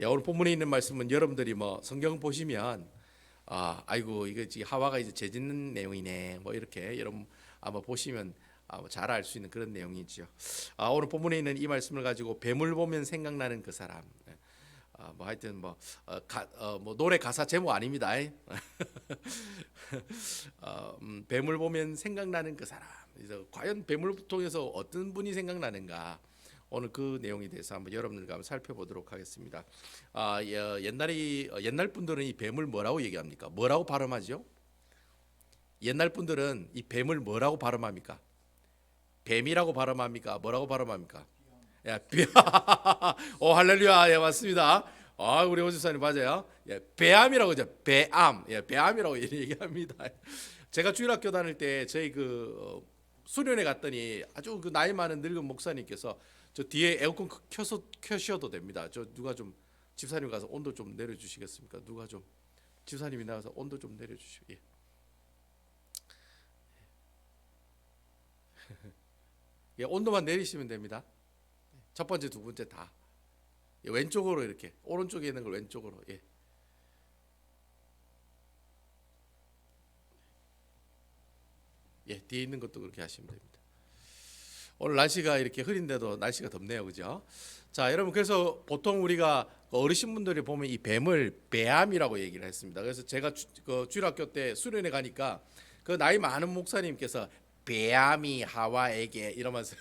오늘 본문에 있는 말씀은 여러분들이 뭐 성경 보시면 아이고 이거 하와가 이제 죄 짓는 내용이네 뭐 이렇게 여러분 아마 보시면 잘 알 수 있는 그런 내용이죠. 오늘 본문에 있는 이 말씀을 가지고 뱀을 보면 생각나는 그 사람. 뭐 하여튼 뭐 노래 가사 제목 아닙니다. 뱀을 보면 생각나는 그 사람. 그래서 과연 뱀을 통해서 어떤 분이 생각나는가? 오늘 그 내용에 대해서 한번 여러분들과 한번 살펴보도록 하겠습니다. 옛날 분들은 이 뱀을 뭐라고 얘기합니까? 뭐라고 발음하죠? 옛날 분들은 이 뱀을 뭐라고 발음합니까? 뱀이라고 발음합니까? 뭐라고 발음합니까? 오 할렐루야, 예 맞습니다. 우리 오집사님 맞아요. 배암이라고 하죠. 배암, 배암이라고 얘기합니다. 제가 주일학교 다닐 때 저희 수련회 갔더니 아주 그 나이 많은 늙은 목사님께서 저 뒤에 에어컨 켜셔도 됩니다. 저 누가 좀 집사님 가서 온도 좀 내려주시겠습니까? 누가 좀 집사님이 나가서 온도 좀 내려주시오. 예. 예, 온도만 내리시면 됩니다. 첫 번째, 두 번째 다 왼쪽으로 이렇게 오른쪽에 있는 걸 왼쪽으로 뒤에 있는 것도 그렇게 하시면 됩니다. 오늘 날씨가 이렇게 흐린데도 날씨가 덥네요, 그죠? 자, 여러분 그래서 보통 우리가 어르신분들이 보면 이 뱀을 배암이라고 얘기를 했습니다. 그래서 제가 주일학교 때 수련회 가니까 그 나이 많은 목사님께서 배암이 하와에게 이러면서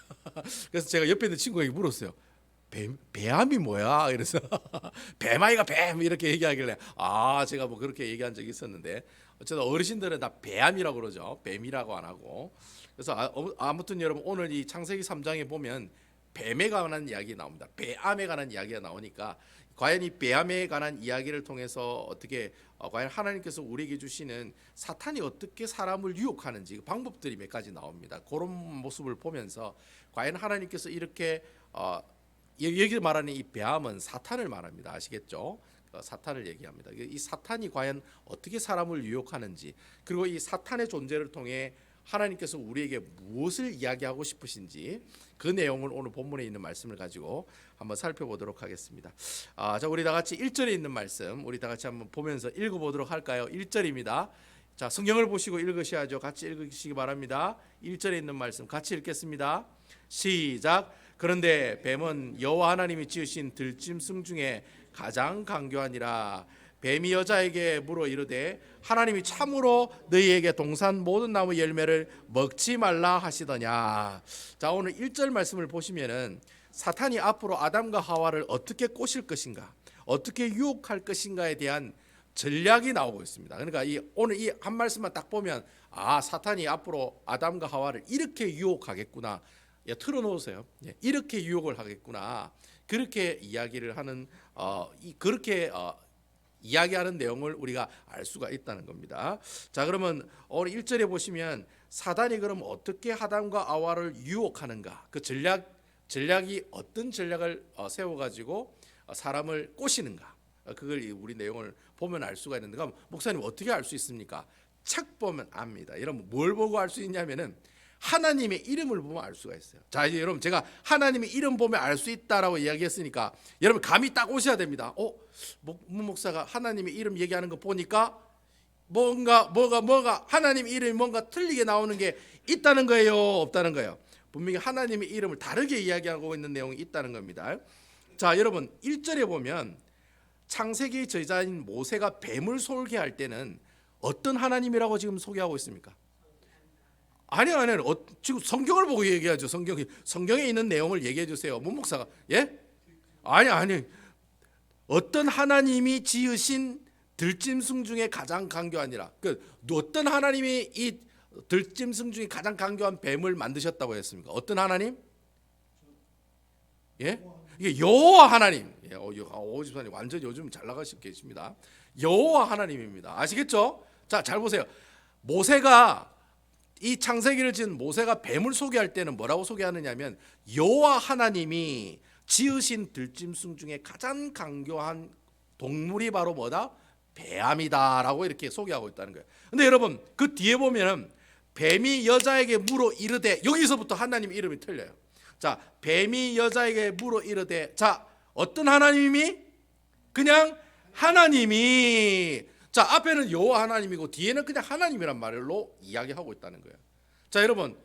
그래서 제가 옆에 있는 친구에게 물었어요. 배암이 뭐야? 이래서 뱀아이가 뱀 이렇게 얘기하길래 제가 뭐 그렇게 얘기한 적이 있었는데 어쨌든 어르신들은 다 배암이라고 그러죠. 뱀이라고 안 하고. 그래서 아무튼 여러분 오늘 이 창세기 3장에 보면 뱀에 관한 이야기 나옵니다. 배암에 관한 이야기가 나오니까 과연 이 배암에 관한 이야기를 통해서 어떻게 과연 하나님께서 우리에게 주시는 사탄이 어떻게 사람을 유혹하는지 그 방법들이 몇 가지 나옵니다. 그런 모습을 보면서 과연 하나님께서 이렇게 여기 말하는 이 배암은 사탄을 말합니다. 아시겠죠? 사탄을 얘기합니다. 이 사탄이 과연 어떻게 사람을 유혹하는지 그리고 이 사탄의 존재를 통해 하나님께서 우리에게 무엇을 이야기하고 싶으신지 그 내용을 오늘 본문에 있는 말씀을 가지고 한번 살펴보도록 하겠습니다. 자, 우리 다 같이 1절에 있는 말씀 우리 다 같이 한번 보면서 읽어보도록 할까요? 1절입니다. 자, 성경을 보시고 읽으셔야죠. 같이 읽으시기 바랍니다. 1절에 있는 말씀 같이 읽겠습니다. 시작. 그런데 뱀은 여호와 하나님이 지으신 들짐승 중에 가장 강교하니라. 뱀이 여자에게 물어 이르되 하나님이 참으로 너희에게 동산 모든 나무 열매를 먹지 말라 하시더냐. 자, 오늘 1절 말씀을 보시면은 사탄이 앞으로 아담과 하와를 어떻게 꼬실 것인가, 어떻게 유혹할 것인가에 대한 전략이 나오고 있습니다. 그러니까 오늘 이 한 말씀만 딱 보면 사탄이 앞으로 아담과 하와를 이렇게 유혹하겠구나. 틀어놓으세요. 이렇게 유혹을 하겠구나. 그렇게 이야기를 하는 이야기하는 내용을 우리가 알 수가 있다는 겁니다. 자, 그러면 오늘 1절에 보시면 사단이 그럼 어떻게 아담과 하와를 유혹하는가? 그 전략이 어떤 전략을 세워가지고 사람을 꼬시는가? 그걸 우리 내용을 보면 알 수가 있는데, 그럼 목사님 어떻게 알 수 있습니까? 책 보면 압니다. 여러분 뭘 보고 알 수 있냐면은 하나님의 이름을 보면 알 수가 있어요. 자, 이제 여러분 제가 하나님의 이름 보면 알 수 있다라고 이야기했으니까 여러분 감이 딱 오셔야 됩니다. 문 목사가 하나님의 이름 얘기하는 거 보니까 뭐가 하나님 이름이 뭔가 틀리게 나오는 게 있다는 거예요, 없다는 거예요? 분명히 하나님의 이름을 다르게 이야기하고 있는 내용이 있다는 겁니다. 자, 여러분 1절에 보면 창세기 저자인 모세가 뱀을 소개할 때는 어떤 하나님이라고 지금 소개하고 있습니까? 아니요. 지금 성경을 보고 얘기하죠. 성경에 있는 내용을 얘기해 주세요. 문 목사가 아니. 어떤 하나님이 지으신 들짐승 중에 가장 강교하니라. 어떤 하나님이 이 들짐승 중에 가장 강교한 뱀을 만드셨다고 했습니까? 어떤 하나님? 이게 여호와 하나님. 오집사님 완전 요즘 잘 나가시고 계십니다. 여호와 하나님입니다. 아시겠죠? 자, 잘 보세요. 모세가 이 창세기를 지은 모세가 뱀을 소개할 때는 뭐라고 소개하느냐면 여호와 하나님이 지으신 들짐승 중에 가장 강교한 동물이 바로 뭐다? 뱀이다라고 이렇게 소개하고 있다는 거예요. 근데 여러분 그 뒤에 보면은 뱀이 여자에게 물어 이르되, 여기서부터 하나님 이름이 틀려요. 자, 뱀이 여자에게 물어 이르되, 자, 어떤 하나님이? 그냥 하나님이, 자, 앞에는 여호와 하나님이고 뒤에는 그냥 하나님이란 말로 이야기하고 있다는 거예요. 자, 여러분,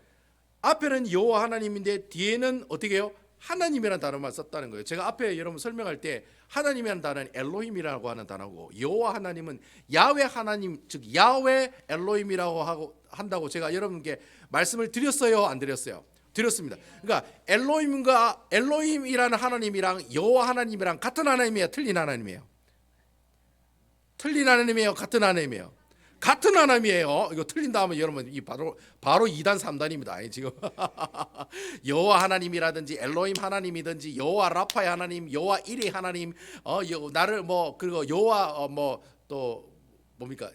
앞에는 여호와 하나님인데 뒤에는 어떻게 해요? 하나님이라는 단어만 썼다는 거예요. 제가 앞에 여러분 설명할 때 하나님이라는 단어는 엘로힘이라고 하는 단어고, 여호와 하나님은 야훼 하나님, 즉 야훼 엘로힘이라고 한다고 제가 여러분께 말씀을 드렸어요, 안 드렸어요? 드렸습니다. 그러니까 엘로힘이라는 하나님이랑 여호와 하나님이랑 같은 하나님이에요, 틀린 하나님이에요? 틀린 하나님이에요, 같은 하나님이에요? 같은 하나님이에요. 이거 틀린다 하면 여러분 이 바로 2단 3단입니다. 지금 여호와 하나님이라든지 엘로힘 하나님이든지 여호와 라파의 하나님, 여호와 이레 하나님, 나를 뭐 그리고 여호와 뭐 또 뭡니까?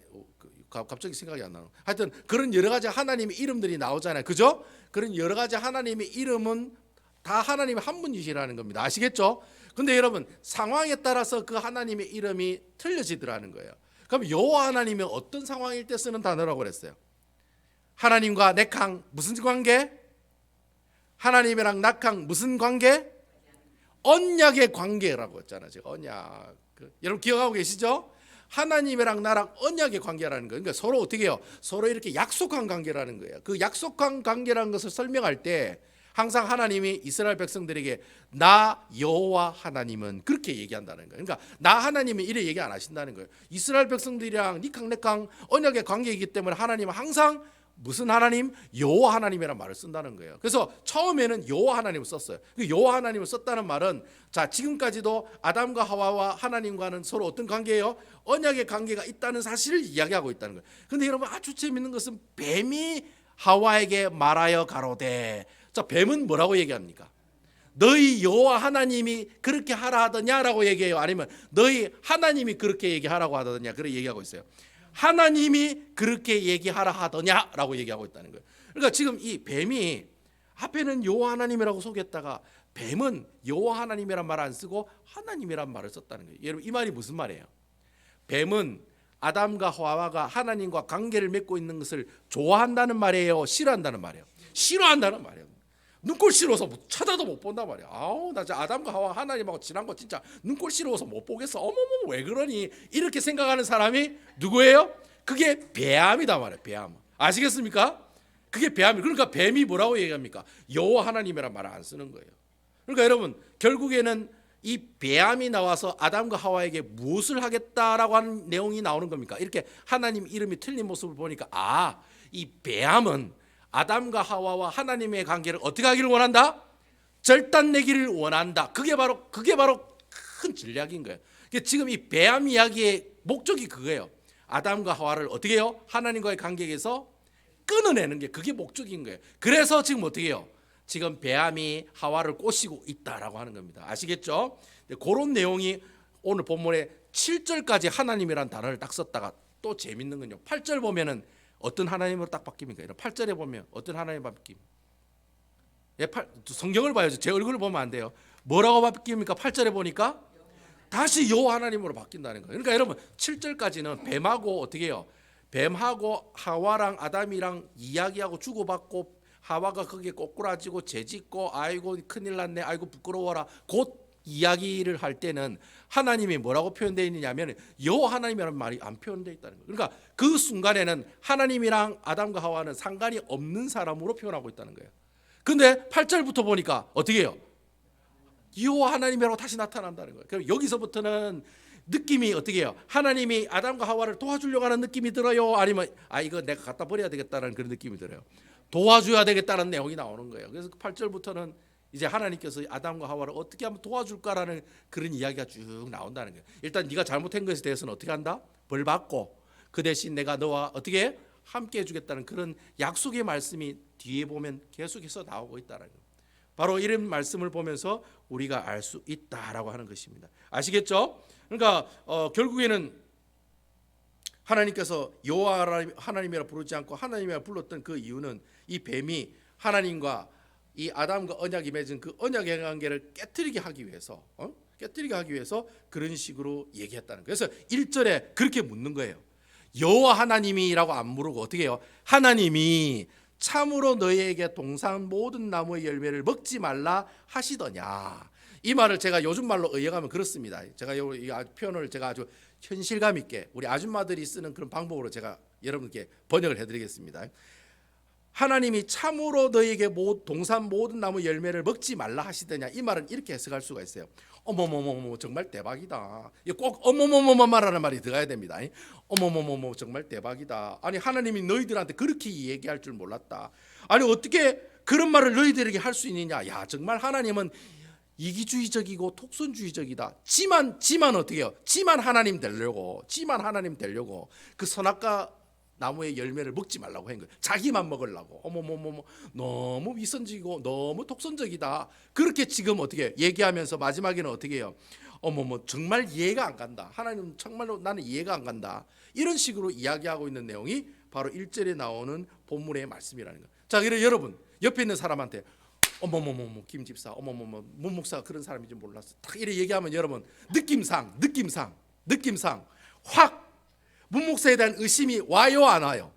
갑자기 생각이 안 나요. 하여튼 그런 여러 가지 하나님의 이름들이 나오잖아요. 그죠? 그런 여러 가지 하나님의 이름은 다 하나님 한 분이시라는 겁니다. 아시겠죠? 근데 여러분 상황에 따라서 그 하나님의 이름이 틀려지더라는 거예요. 그럼 여호와 하나님은 어떤 상황일 때 쓰는 단어라고 그랬어요? 하나님과 낙항 무슨 관계? 하나님이랑 낙항 무슨 관계? 언약의 관계라고 했잖아요. 제가 언약. 여러분 기억하고 계시죠? 하나님이랑 나랑 언약의 관계라는 거예요. 그러니까 서로 어떻게 해요? 서로 이렇게 약속한 관계라는 거예요. 그 약속한 관계라는 것을 설명할 때 항상 하나님이 이스라엘 백성들에게 나 여호와 하나님은 그렇게 얘기한다는 거예요. 그러니까 나 하나님은 이래 얘기 안 하신다는 거예요. 이스라엘 백성들이랑 니캉네캉 언약의 관계이기 때문에 하나님은 항상 무슨 하나님? 여호와 하나님이라는 말을 쓴다는 거예요. 그래서 처음에는 여호와 하나님을 썼어요. 여호와 하나님을 썼다는 말은 자 지금까지도 아담과 하와와 하나님과는 서로 어떤 관계예요? 언약의 관계가 있다는 사실을 이야기하고 있다는 거예요. 그런데 여러분 아주 재밌는 것은 뱀이 하와에게 말하여 가로되, 자 뱀은 뭐라고 얘기합니까? 너희 여호와 하나님이 그렇게 하라 하더냐라고 얘기해요? 아니면 너희 하나님이 그렇게 얘기하라고 하더냐? 그렇게 얘기하고 있어요. 하나님이 그렇게 얘기하라 하더냐라고 얘기하고 있다는 거예요. 그러니까 지금 이 뱀이 앞에는 여호와 하나님이라고 소개했다가 뱀은 여호와 하나님이란 말 안 쓰고 하나님이란 말을 썼다는 거예요. 여러분 이 말이 무슨 말이에요? 뱀은 아담과 하와가 하나님과 관계를 맺고 있는 것을 좋아한다는 말이에요, 싫어한다는 말이에요? 싫어한다는 말이에요. 눈꼴 싫어서 찾아도 못 본단 말이야. 아우 나 진짜 아담과 하와 하나님하고 지난 거 진짜 눈꼴 싫어서 못 보겠어. 어머머 왜 그러니? 이렇게 생각하는 사람이 누구예요? 그게 뱀이다 말이에요. 뱀. 아시겠습니까? 그게 뱀이. 그러니까 뱀이 뭐라고 얘기합니까? 여호와 하나님이란 말을 안 쓰는 거예요. 그러니까 여러분 결국에는 이 뱀이 나와서 아담과 하와에게 무엇을 하겠다라고 하는 내용이 나오는 겁니까? 이렇게 하나님 이름이 틀린 모습을 보니까 이 뱀은 아담과 하와와 하나님의 관계를 어떻게 하기를 원한다? 절단내기를 원한다. 그게 바로 큰 전략인 거예요. 지금 이 뱀 이야기의 목적이 그거예요. 아담과 하와를 어떻게 해요? 하나님과의 관계에서 끊어내는 게 그게 목적인 거예요. 그래서 지금 어떻게 해요? 지금 뱀이 하와를 꼬시고 있다라고 하는 겁니다. 아시겠죠? 그런 내용이 오늘 본문에 7절까지 하나님이라는 단어를 딱 썼다가 또 재밌는 건요. 8절 보면은 어떤 하나님으로 딱 바뀝니까? 8절에 보면 어떤 하나님 바뀝니까? 성경을 봐야죠. 제 얼굴을 보면 안 돼요. 뭐라고 바뀝니까? 8절에 보니까 다시 여호와 하나님으로 바뀐다는 거예요. 그러니까 여러분 7절까지는 뱀하고 어떻게 해요? 뱀하고 하와랑 아담이랑 이야기하고 주고받고 하와가 거기에 꼬꾸라지고 죄짓고 아이고 큰일 났네 아이고 부끄러워라 곧 이야기를 할 때는 하나님이 뭐라고 표현되어 있느냐면 여호와 하나님이라는 말이 안 표현되어 있다는 거예요. 그러니까 그 순간에는 하나님이랑 아담과 하와는 상관이 없는 사람으로 표현하고 있다는 거예요. 근데 8절부터 보니까 어떻게 해요? 여호와 하나님이라고 다시 나타난다는 거예요. 그럼 여기서부터는 느낌이 어떻게 해요? 하나님이 아담과 하와를 도와주려고 하는 느낌이 들어요? 아니면 이거 내가 갖다 버려야 되겠다는 그런 느낌이 들어요? 도와줘야 되겠다는 내용이 나오는 거예요. 그래서 8절부터는 이제 하나님께서 아담과 하와를 어떻게 하면 도와줄까라는 그런 이야기가 쭉 나온다는 거예요. 일단 네가 잘못한 것에 대해서는 어떻게 한다? 벌 받고 그 대신 내가 너와 어떻게 해? 함께 해주겠다는 그런 약속의 말씀이 뒤에 보면 계속해서 나오고 있다는 거예요. 바로 이런 말씀을 보면서 우리가 알 수 있다라고 하는 것입니다. 아시겠죠? 그러니까 결국에는 하나님께서 여호와 하나님이라 부르지 않고 하나님이라 불렀던 그 이유는 이 뱀이 하나님과 이 아담과 언약이 맺은 그 언약의 관계를 깨뜨리게 하기 위해서 그런 식으로 얘기했다는 거예요. 그래서 1절에 그렇게 묻는 거예요. 여호와 하나님이라고 안 물고 어떻게 해요? 하나님이 참으로 너희에게 동산 모든 나무의 열매를 먹지 말라 하시더냐. 이 말을 제가 요즘 말로 의역하면 그렇습니다. 제가 이 표현을 제가 아주 현실감 있게 우리 아줌마들이 쓰는 그런 방법으로 제가 여러분께 번역을 해드리겠습니다. 하나님이 참으로 너희에게 동산 모든 나무 열매를 먹지 말라 하시더냐, 이 말은 이렇게 해석할 수가 있어요. 어머머머머 정말 대박이다. 꼭 어머머머머 말하는 말이 들어가야 됩니다. 어머머머머 정말 대박이다. 아니 하나님이 너희들한테 그렇게 얘기할 줄 몰랐다. 아니 어떻게 그런 말을 너희들에게 할 수 있느냐. 야 정말 하나님은 이기주의적이고 독선주의적이다. 지만 어떻게 해요? 지만 하나님 되려고 그 선악과 나무의 열매를 먹지 말라고 한 거예요. 자기만 먹으려고. 어머머머머 너무 위선적이고 너무 독선적이다. 그렇게 지금 어떻게 얘기하면서 마지막에는 어떻게 해요? 어머머 정말 이해가 안 간다. 하나님 정말로 나는 이해가 안 간다. 이런 식으로 이야기하고 있는 내용이 바로 1절에 나오는 본문의 말씀이라는 거예요. 자, 그래서 여러분 옆에 있는 사람한테 어머머머머 김 집사, 어머머머 문 목사가 그런 사람인지 몰랐어. 딱 이렇게 얘기하면 여러분 느낌상 확 문 목사에 대한 의심이 와요 안 와요?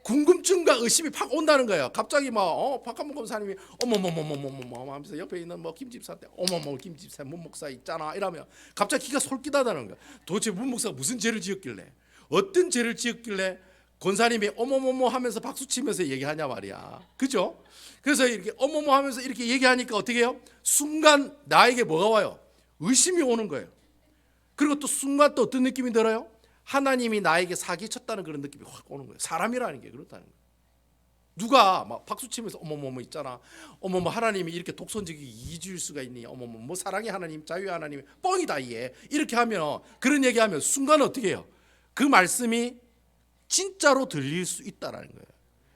궁금증과 의심이 팍 온다는 거예요. 갑자기 막 박한문 검사님이 어머머머머머머 하면서 옆에 있는 김 집사한테 어머머 김 집사 문 목사 있잖아 이러면 갑자기 기가 솔깃하다는 거야. 도대체 문 목사가 무슨 죄를 지었길래, 어떤 죄를 지었길래 권사님이 어머머머 하면서 박수 치면서 얘기하냐 말이야. 그죠? 그래서 이렇게 어머머 하면서 이렇게 얘기하니까 어떻게 해요? 순간 나에게 뭐가 와요? 의심이 오는 거예요. 그리고 또 순간 또 어떤 느낌이 들어요? 하나님이 나에게 사기쳤다는 그런 느낌이 확 오는 거예요. 사람이라는 게 그렇다는 거예요. 누가 막 박수 치면서 어머머머 있잖아. 어머머 하나님이 이렇게 독선적이게 이기주일 수가 있니? 어머머 뭐 사랑의 하나님, 자유의 하나님 뻥이다 이게. 이렇게 하면 그런 얘기하면 순간 어떻게 해요? 그 말씀이 진짜로 들릴 수 있다라는 거예요.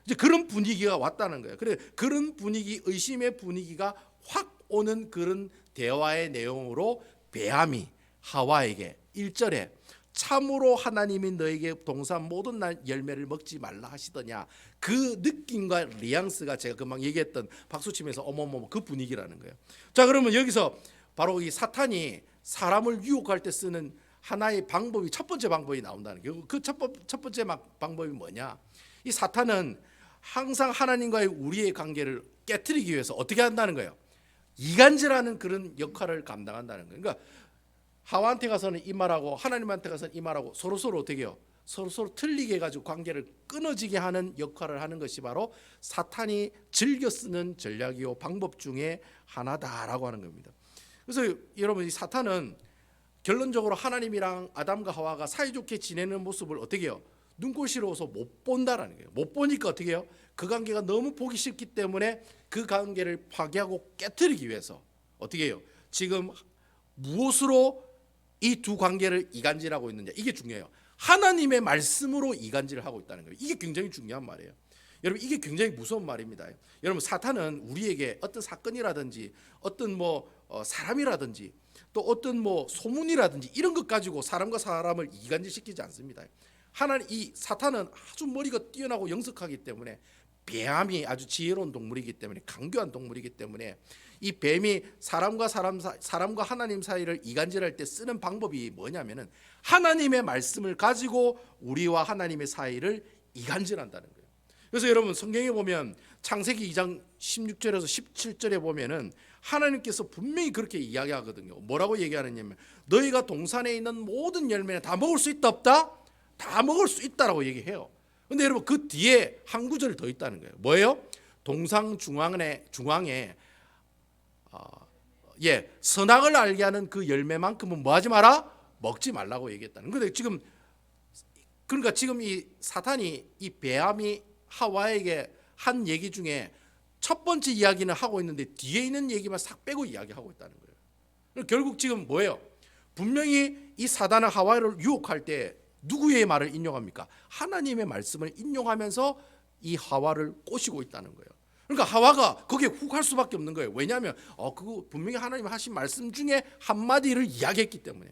이제 그런 분위기가 왔다는 거예요. 그래 그런 분위기, 의심의 분위기가 확 오는 그런 대화의 내용으로 뱀이 하와에게 1절에 참으로 하나님이 너에게 동산 모든 날 열매를 먹지 말라 하시더냐, 그 느낌과 뉘앙스가 제가 금방 얘기했던 박수치면서 어머머머 그 분위기라는 거예요. 자, 그러면 여기서 바로 이 사탄이 사람을 유혹할 때 쓰는 하나의 방법이, 첫 번째 방법이 나온다는 거예요. 그 첫 번째 방법이 뭐냐? 이 사탄은 항상 하나님과의 우리의 관계를 깨트리기 위해서 어떻게 한다는 거예요? 이간질하는 그런 역할을 감당한다는 거예요. 그러니까 하와한테 가서는 이 말하고 하나님한테 가서는 이 말하고 서로 어떻게 해요? 서로 틀리게 해가지고 관계를 끊어지게 하는 역할을 하는 것이 바로 사탄이 즐겨 쓰는 전략이요 방법 중에 하나다라고 하는 겁니다. 그래서 여러분 이 사탄은 결론적으로 하나님이랑 아담과 하와가 사이좋게 지내는 모습을 어떻게 해요? 눈꼴시러워서 못 본다라는 거예요. 못 보니까 어떻게 해요? 그 관계가 너무 보기 싫기 때문에 그 관계를 파괴하고 깨트리기 위해서 어떻게 해요? 지금 무엇으로 이 두 관계를 이간질하고 있느냐, 이게 중요해요. 하나님의 말씀으로 이간질을 하고 있다는 거예요. 이게 굉장히 중요한 말이에요. 여러분 이게 굉장히 무서운 말입니다. 여러분 사탄은 우리에게 어떤 사건이라든지 어떤 사람이라든지 또 어떤 소문이라든지 이런 것 가지고 사람과 사람을 이간질시키지 않습니다. 이 사탄은 아주 머리가 뛰어나고 영특하기 때문에, 뱀이 아주 지혜로운 동물이기 때문에, 강교한 동물이기 때문에 이 뱀이 사람과 하나님 사이를 이간질할 때 쓰는 방법이 뭐냐면은 하나님의 말씀을 가지고 우리와 하나님의 사이를 이간질한다는 거예요. 그래서 여러분 성경에 보면 창세기 2장 16절에서 17절에 보면은 하나님께서 분명히 그렇게 이야기하거든요. 뭐라고 얘기하느냐면 너희가 동산에 있는 모든 열매는 다 먹을 수 있다 없다? 다 먹을 수 있다라고 얘기해요. 근데 여러분 그 뒤에 한 구절 더 있다는 거예요. 뭐예요? 동상 중앙에 선악을 알게 하는 그 열매만큼은 뭐 하지 마라? 먹지 말라고 얘기했다는. 근데 지금 이 사탄이 이 뱀이 하와에게 한 얘기 중에 첫 번째 이야기는 하고 있는데 뒤에 있는 얘기만 싹 빼고 이야기하고 있다는 거예요. 결국 지금 뭐예요? 분명히 이 사단은 하와를 유혹할 때 누구의 말을 인용합니까? 하나님의 말씀을 인용하면서 이 하와를 꼬시고 있다는 거예요. 그러니까 하와가 거기에 훅 할 수밖에 없는 거예요. 왜냐하면 그거 분명히 하나님 하신 말씀 중에 한마디를 이야기했기 때문에.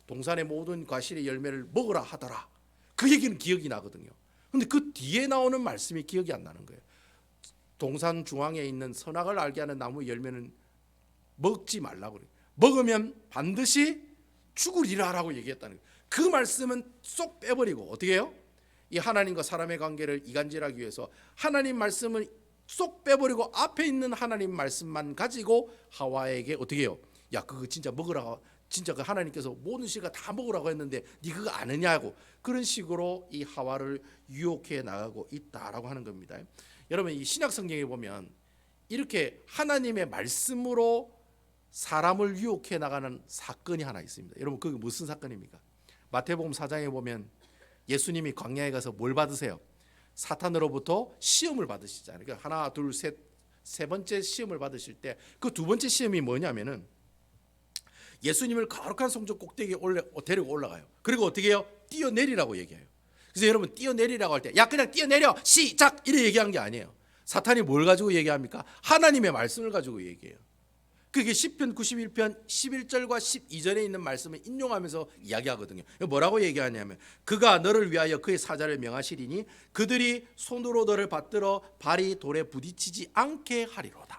동산의 모든 과실의 열매를 먹으라 하더라. 그 얘기는 기억이 나거든요. 근데 그 뒤에 나오는 말씀이 기억이 안 나는 거예요. 동산 중앙에 있는 선악을 알게 하는 나무 열매는 먹지 말라고 그래요. 먹으면 반드시 죽으리라라고 얘기했다는 거예요. 그 말씀은 쏙 빼버리고 어떻게 해요? 이 하나님과 사람의 관계를 이간질하기 위해서 하나님 말씀을 쏙 빼버리고 앞에 있는 하나님 말씀만 가지고 하와에게 어떻게 해요? 야 그거 진짜 먹으라고, 진짜 그 하나님께서 모든 씨가 다 먹으라고 했는데 네 그거 아느냐고, 그런 식으로 이 하와를 유혹해 나가고 있다라고 하는 겁니다. 여러분 이 신약 성경에 보면 이렇게 하나님의 말씀으로 사람을 유혹해 나가는 사건이 하나 있습니다. 여러분 그게 무슨 사건입니까? 마태복음 4장에 보면 예수님이 광야에 가서 뭘 받으세요? 사탄으로부터 시험을 받으시잖아요. 그러니까 하나 둘 셋, 세 번째 시험을 받으실 때 그 두 번째 시험이 뭐냐면은 예수님을 거룩한 성전 꼭대기에 데리고 올라가요. 그리고 어떻게 해요? 뛰어내리라고 얘기해요. 그래서 여러분 뛰어내리라고 할 때 야 그냥 뛰어내려 시작 이래 얘기한 게 아니에요. 사탄이 뭘 가지고 얘기합니까? 하나님의 말씀을 가지고 얘기해요. 그게 시편 91편 11절과 12절에 있는 말씀을 인용하면서 이야기하거든요. 뭐라고 얘기하냐면 그가 너를 위하여 그의 사자를 명하시리니 그들이 손으로 너를 받들어 발이 돌에 부딪히지 않게 하리로다.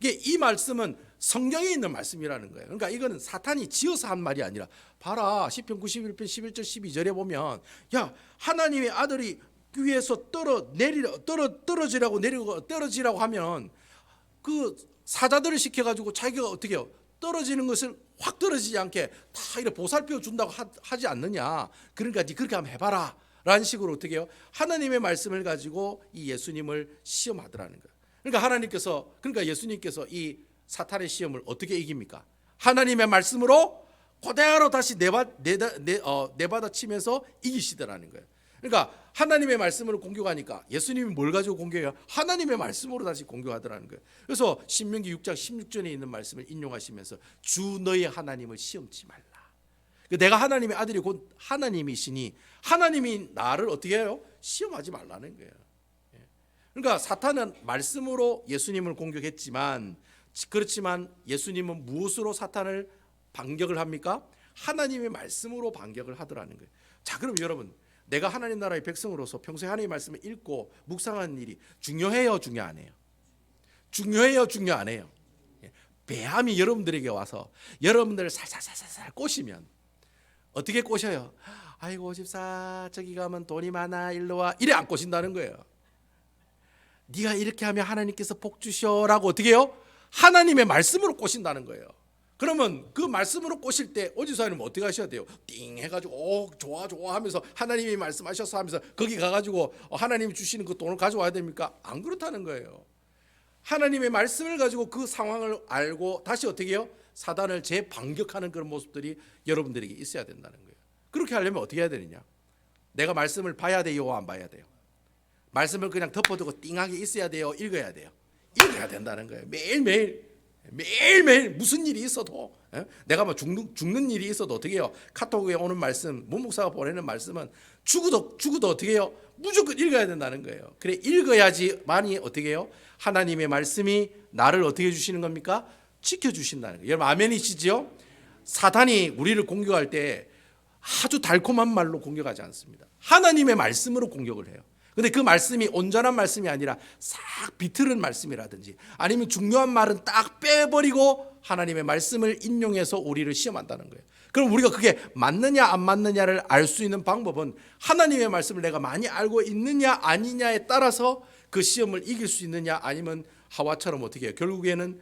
이 말씀은 성경에 있는 말씀이라는 거예요. 그러니까 이거는 사탄이 지어서 한 말이 아니라 봐라 시편 91편 11절 12절에 보면 야 하나님의 아들이 위에서 떨어지라고 내리고 떨어지라고 하면 그 사자들을 시켜가지고 자기가 어떻게 해요? 떨어지는 것을 확 떨어지지 않게 다 이렇게 보살펴 준다고 하지 않느냐. 그러니까 네 그렇게 한번 해봐라 라는 식으로 어떻게 해요? 하나님의 말씀을 가지고 이 예수님을 시험하더라는 거예요. 그러니까 예수님께서 이 사탄의 시험을 어떻게 이깁니까? 하나님의 말씀으로 그대로 다시 내받아치면서 이기시더라는 거예요. 그러니까 하나님의 말씀으로 공격하니까 예수님이 뭘 가지고 공격해요? 하나님의 말씀으로 다시 공격하더라는 거예요. 그래서 신명기 6장 16절에 있는 말씀을 인용하시면서 주 너의 하나님을 시험치 말라. 내가 하나님의 아들이 곧 하나님이시니 하나님이 나를 어떻게 해요? 시험하지 말라는 거예요. 그러니까 사탄은 말씀으로 예수님을 공격했지만 그렇지만 예수님은 무엇으로 사탄을 반격을 합니까? 하나님의 말씀으로 반격을 하더라는 거예요. 자 그럼 여러분 내가 하나님 나라의 백성으로서 평소에 하나님의 말씀을 읽고 묵상하는 일이 중요해요? 중요 안 해요? 중요해요? 중요 안 해요? 뱀이 여러분들에게 와서 여러분들을 살살살살 꼬시면 어떻게 꼬셔요? 아이고 집사 저기 가면 돈이 많아 일로 와 이래 안 꼬신다는 거예요. 네가 이렇게 하면 하나님께서 복 주셔라고 어떻게 해요? 하나님의 말씀으로 꼬신다는 거예요. 그러면 그 말씀으로 꼬실 때 어지사님 어떻게 하셔야 돼요? 띵 해가지고 좋아 하면서 하나님이 말씀하셔서 하면서 거기 가가지고 하나님이 주시는 그 돈을 가져와야 됩니까? 안 그렇다는 거예요. 하나님의 말씀을 가지고 그 상황을 알고 다시 어떻게 해요? 사단을 재반격하는 그런 모습들이 여러분들에게 있어야 된다는 거예요. 그렇게 하려면 어떻게 해야 되느냐? 내가 말씀을 봐야 돼요? 안 봐야 돼요? 말씀을 그냥 덮어두고 띵하게 있어야 돼요? 읽어야 돼요? 읽어야 된다는 거예요. 매일매일 무슨 일이 있어도 내가 뭐 죽는 일이 있어도 어떻게 해요? 카톡에 오는 말씀, 문목사가 보내는 말씀은 죽어도 어떻게 해요? 무조건 읽어야 된다는 거예요. 그래 읽어야지만이 어떻게 해요? 하나님의 말씀이 나를 어떻게 해주시는 겁니까? 지켜주신다는 거예요. 여러분 아멘이시죠? 사탄이 우리를 공격할 때 아주 달콤한 말로 공격하지 않습니다. 하나님의 말씀으로 공격을 해요. 근데 그 말씀이 온전한 말씀이 아니라 싹 비틀은 말씀이라든지 아니면 중요한 말은 딱 빼버리고 하나님의 말씀을 인용해서 우리를 시험한다는 거예요. 그럼 우리가 그게 맞느냐 안 맞느냐를 알 수 있는 방법은 하나님의 말씀을 내가 많이 알고 있느냐 아니냐에 따라서 그 시험을 이길 수 있느냐 아니면 하와처럼 어떻게 해요? 결국에는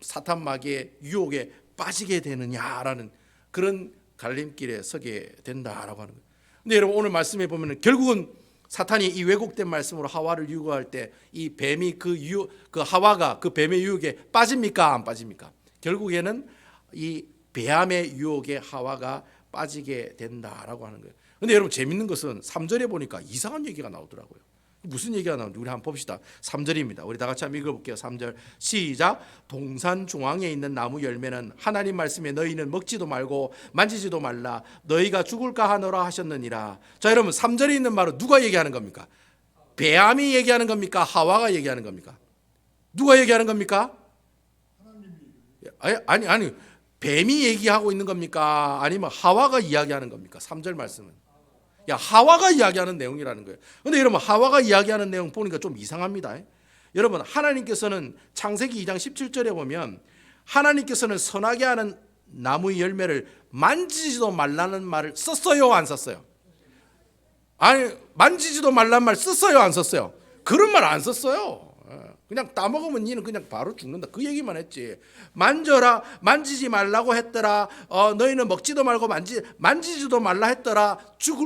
사탄 마귀의 유혹에 빠지게 되느냐라는 그런 갈림길에 서게 된다라고 하는 거예요. 근데 여러분 오늘 말씀에 보면 결국은 사탄이 이 왜곡된 말씀으로 하와를 유혹할 때 이 뱀이 그 하와가 그 뱀의 유혹에 빠집니까 안 빠집니까? 결국에는 이 뱀의 유혹에 하와가 빠지게 된다라고 하는 거예요. 근데 여러분 재밌는 것은 3절에 보니까 이상한 얘기가 나오더라고요. 무슨 얘기가 나오는지 우리 한번 봅시다. 3절입니다. 우리 다 같이 한번 읽어볼게요. 3절 시작. 동산 중앙에 있는 나무 열매는 하나님 말씀에 너희는 먹지도 말고 만지지도 말라 너희가 죽을까 하노라 하셨느니라. 자 여러분 3절에 있는 말은 누가 얘기하는 겁니까? 뱀이 얘기하는 겁니까? 하와가 얘기하는 겁니까? 누가 얘기하는 겁니까? 아니 뱀이 얘기하고 있는 겁니까? 아니면 하와가 이야기하는 겁니까? 3절 말씀은 하와가 이야기하는 내용이라는 거예요. 그런데 여러분 하와가 이야기하는 내용 보니까 좀 이상합니다. 여러분 하나님께서는 창세기 2장 17절에 보면 하나님께서는 선하게 하는 나무의 열매를 만지지도 말라는 말을 썼어요 안 썼어요? 아니 만지지도 말라는 말 썼어요 안 썼어요? 그런 말 안 썼어요. 그냥 따먹으면 니는 그냥 바로 죽는다. 그 얘기만 했지. 만져라, 만지지 말라고 했더라. 너희는 먹지도 말고 만지지도 말라 했더라.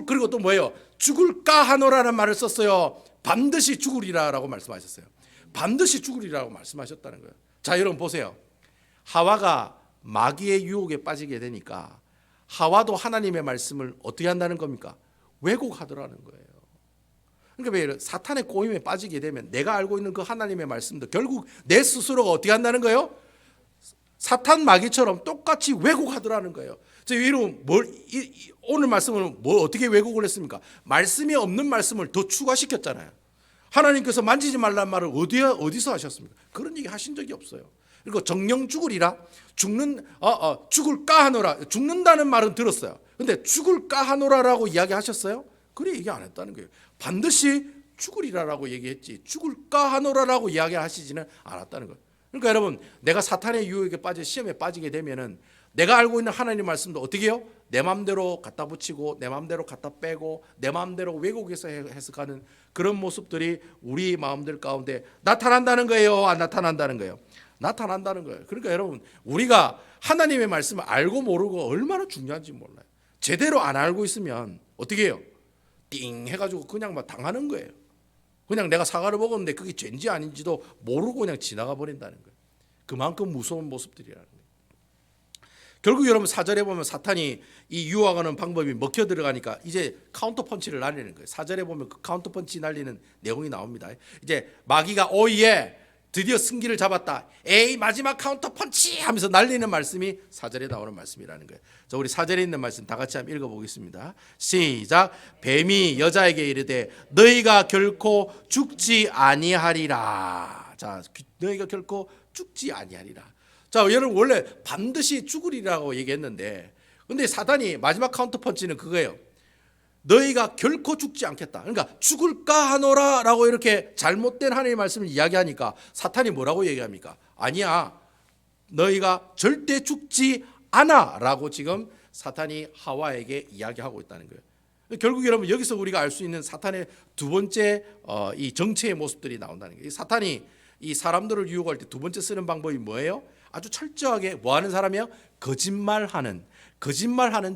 그리고 또 뭐예요? 죽을까 하노라는 말을 썼어요. 반드시 죽으리라라고 말씀하셨어요. 반드시 죽으리라고 말씀하셨다는 거예요. 자, 여러분 보세요. 하와가 마귀의 유혹에 빠지게 되니까 하와도 하나님의 말씀을 어떻게 한다는 겁니까? 왜곡하더라는 거예요. 그러니까 왜 사탄의 꼬임에 빠지게 되면 내가 알고 있는 그 하나님의 말씀도 결국 내 스스로가 어떻게 한다는 거예요? 사탄 마귀처럼 똑같이 왜곡하더라는 거예요. 오늘 말씀은 뭘 어떻게 왜곡을 했습니까? 말씀이 없는 말씀을 더 추가시켰잖아요. 하나님께서 만지지 말란 말을 어디서 하셨습니까? 그런 얘기 하신 적이 없어요. 그리고 정령 죽으리라, 죽을까 하노라, 죽는다는 말은 들었어요. 근데 죽을까 하노라라고 이야기하셨어요? 그래 얘기 안 했다는 거예요. 반드시 죽으리라라고 얘기했지 죽을까 하노라라고 이야기하시지는 않았다는 거예요. 그러니까 여러분, 내가 사탄의 유혹에 빠져 시험에 빠지게 되면은 내가 알고 있는 하나님 말씀도 어떻게 해요? 내 마음대로 갖다 붙이고 내 마음대로 갖다 빼고 내 마음대로 왜곡해서 해석하는 그런 모습들이 우리 마음들 가운데 나타난다는 거예요? 안 나타난다는 거예요? 나타난다는 거예요. 그러니까 여러분, 우리가 하나님의 말씀을 알고 모르고 얼마나 중요한지 몰라요. 제대로 안 알고 있으면 어떻게 해요? 띵 해가지고 그냥 막 당하는 거예요. 그냥 내가 사과를 먹었는데 그게 죄인지 아닌지도 모르고 그냥 지나가 버린다는 거예요. 그만큼 무서운 모습들이라는 거예요. 결국 여러분 4절에 보면 사탄이 이 유혹하는 방법이 먹혀 들어가니까 이제 카운터 펀치를 날리는 거예요. 4절에 보면 그 카운터 펀치 날리는 내용이 나옵니다. 이제 마귀가 오예 드디어 승기를 잡았다. 에이 마지막 카운터 펀치 하면서 날리는 말씀이 4절에 나오는 말씀이라는 거예요. 자, 우리 4절에 있는 말씀 다 같이 한번 읽어보겠습니다. 시작. 뱀이 여자에게 이르되 너희가 결코 죽지 아니하리라. 자, 너희가 결코 죽지 아니하리라. 자, 여러분 원래 반드시 죽으리라고 얘기했는데 근데 사단이 마지막 카운터 펀치는 그거예요. 너희가 결코 죽지 않겠다. 그러니까 죽을까 하노라 라고 이렇게 잘못된 하나님의 말씀을 이야기하니까 사탄이 뭐라고 얘기합니까? 아니야, 너희가 절대 죽지 않아 라고 지금 사탄이 하와에게 이야기하고 있다는 거예요. 결국 여러분 여기서 우리가 알 수 있는 사탄의 두 번째 이 정체의 모습들이 나온다는 거예요. 사탄이 이 사람들을 유혹할 때 두 번째 쓰는 방법이 뭐예요? 아주 철저하게 뭐 하는 사람이에요? 거짓말하는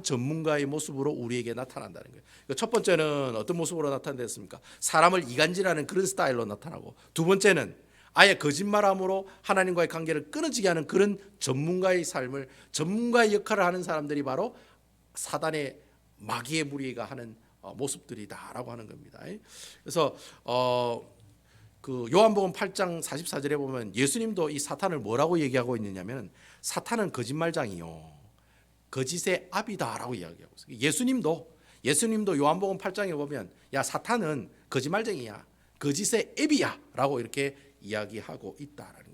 전문가의 모습으로 우리에게 나타난다는 거예요. 첫 번째는 어떤 모습으로 나타냈습니까? 사람을 이간질하는 그런 스타일로 나타나고, 두 번째는 아예 거짓말함으로 하나님과의 관계를 끊어지게 하는 그런 전문가의 삶을, 전문가의 역할을 하는 사람들이 바로 사단의 마귀의 무리가 하는 모습들이다라고 하는 겁니다. 그래서 그 요한복음 8장 44절에 보면 예수님도 이 사탄을 뭐라고 얘기하고 있느냐면 사탄은 거짓말장이요 거짓의 압이다라고 이야기하고 있어요. 예수님도 요한복음 8장에 보면 야 사탄은 거짓말쟁이야 거짓의 앱이야라고 이렇게 이야기하고 있다라는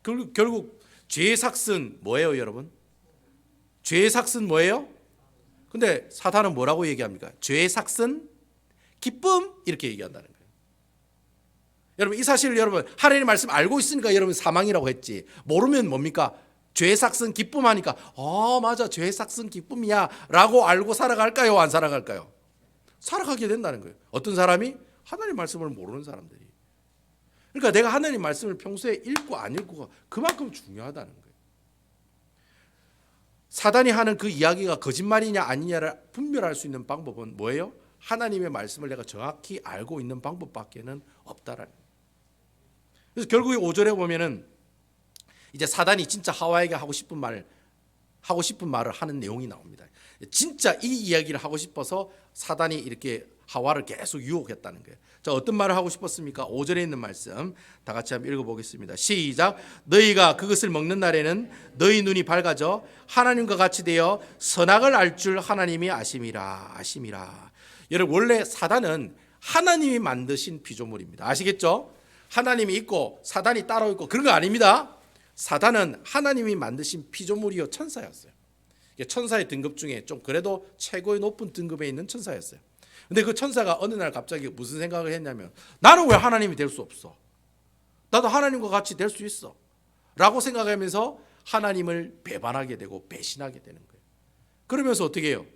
거예요. 결국 죄의 삭은 뭐예요, 여러분? 죄의 삭은 뭐예요? 근데 사탄은 뭐라고 얘기합니까? 죄의 삭은 기쁨 이렇게 얘기한다는 거예요. 여러분 이 사실을 여러분 하나님의 말씀 알고 있으니까 여러분 사망이라고 했지, 모르면 뭡니까? 죄의 삭은 기쁨하니까 맞아 죄의 삭은 기쁨이야 라고 알고 살아갈까요, 안 살아갈까요? 살아가게 된다는 거예요. 어떤 사람이? 하나님 말씀을 모르는 사람들이. 그러니까 내가 하나님 말씀을 평소에 읽고 안 읽고가 그만큼 중요하다는 거예요. 사단이 하는 그 이야기가 거짓말이냐 아니냐를 분별할 수 있는 방법은 뭐예요? 하나님의 말씀을 내가 정확히 알고 있는 방법밖에는 없다라는 거예요. 그래서 결국에 5절에 보면은 이제 사단이 진짜 하와에게 하고 싶은 말을 하는 내용이 나옵니다. 진짜 이 이야기를 하고 싶어서 사단이 이렇게 하와를 계속 유혹했다는 거예요. 자, 어떤 말을 하고 싶었습니까? 5절에 있는 말씀 다 같이 한번 읽어보겠습니다. 시작. 너희가 그것을 먹는 날에는 너희 눈이 밝아져 하나님과 같이 되어 선악을 알 줄 하나님이 아심이라. 여러분 원래 사단은 하나님이 만드신 피조물입니다. 아시겠죠? 하나님이 있고 사단이 따로 있고 그런 거 아닙니다. 사단은 하나님이 만드신 피조물이요 천사였어요. 천사의 등급 중에 좀 그래도 최고의 높은 등급에 있는 천사였어요. 근데 그 천사가 어느 날 갑자기 무슨 생각을 했냐면 나는 왜 하나님이 될 수 없어? 나도 하나님과 같이 될 수 있어 라고 생각하면서 하나님을 배반하게 되고 배신하게 되는 거예요. 그러면서 어떻게 해요?